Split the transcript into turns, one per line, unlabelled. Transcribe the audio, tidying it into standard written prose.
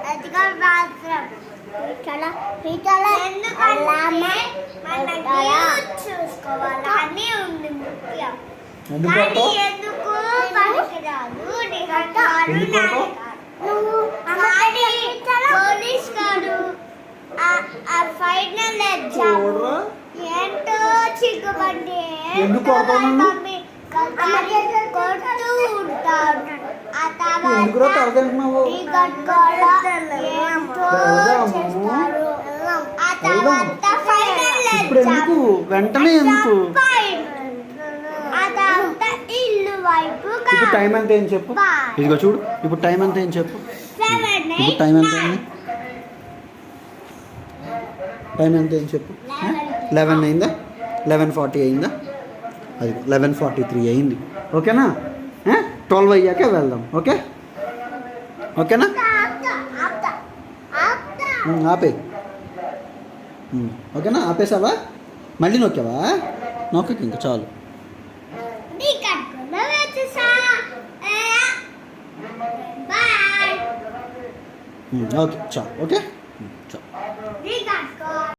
అదిగా మాత్రం చూసుకోవాలి అని ఉంది ముఖ్యం. కానీ ఎందుకు పనికిరాదు పోలీస్ గారు ఫైనల్ ఎగ్జామ్ ఏంటో చిక్కుబండి కొడుతూ ఉంటారు. ఆ తర్వాత
వెంటనే ఎందుకు
ఇల్లు వైపు
ఇప్పుడు టైం ఎంత ఏం చెప్పు. ఇదిగో చూడు ఇప్పుడు టైం ఎంత ఏం చెప్పు. ఇప్పుడు టైం ఎంత అయింది? టైం ఎంత ఏం చెప్పు. 11 అయిందా? 11:40 అయిందా? అది 11:43 అయింది. ఓకేనా? 12 అయ్యాక వెళ్దాం. ఓకే ఓకేనా? ఆపే. ఓకేనా? ఆపేసావా? మళ్ళీ నొక్కావా? నొక్కకి ఇంకా చాలు. ఓకే చాలు. ఓకే చాలు.